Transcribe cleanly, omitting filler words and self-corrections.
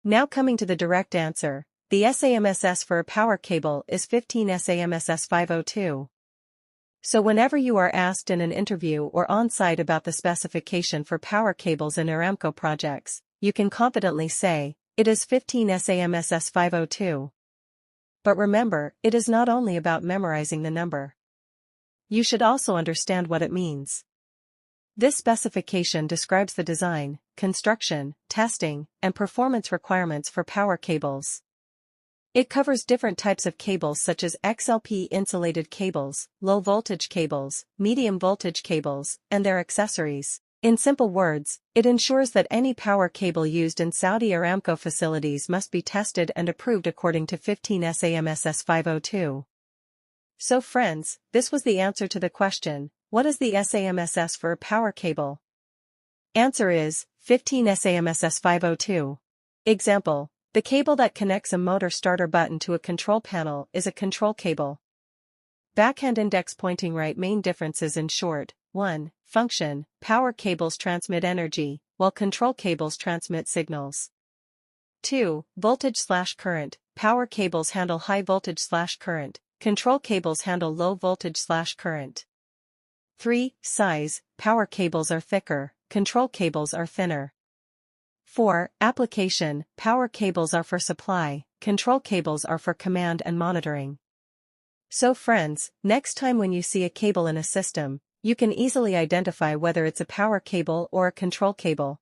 Now coming to the direct answer, the SAMSS for a power cable is 15 SAMSS 502. So whenever you are asked in an interview or on-site about the specification for power cables in Aramco projects, you can confidently say, it is 15 SAMSS 502. But remember, it is not only about memorizing the number. You should also understand what it means. This specification describes the design, construction, testing, and performance requirements for power cables. It covers different types of cables such as XLP insulated cables, low voltage cables, medium voltage cables, and their accessories. In simple words, it ensures that any power cable used in Saudi Aramco facilities must be tested and approved according to 15 SAMSS 502. So friends, this was the answer to the question, what is the SAMSS for a power cable? Answer is, 15 SAMSS 502. Example, the cable that connects a motor starter button to a control panel is a control cable. Backhand index pointing right. Main differences in short. 1. Function, power cables transmit energy, while control cables transmit signals. 2. Voltage/current, power cables handle high voltage/current, control cables handle low voltage/current. 3. Size, power cables are thicker, control cables are thinner. 4. Application, power cables are for supply, control cables are for command and monitoring. So friends, next time when you see a cable in a system, you can easily identify whether it's a power cable or a control cable.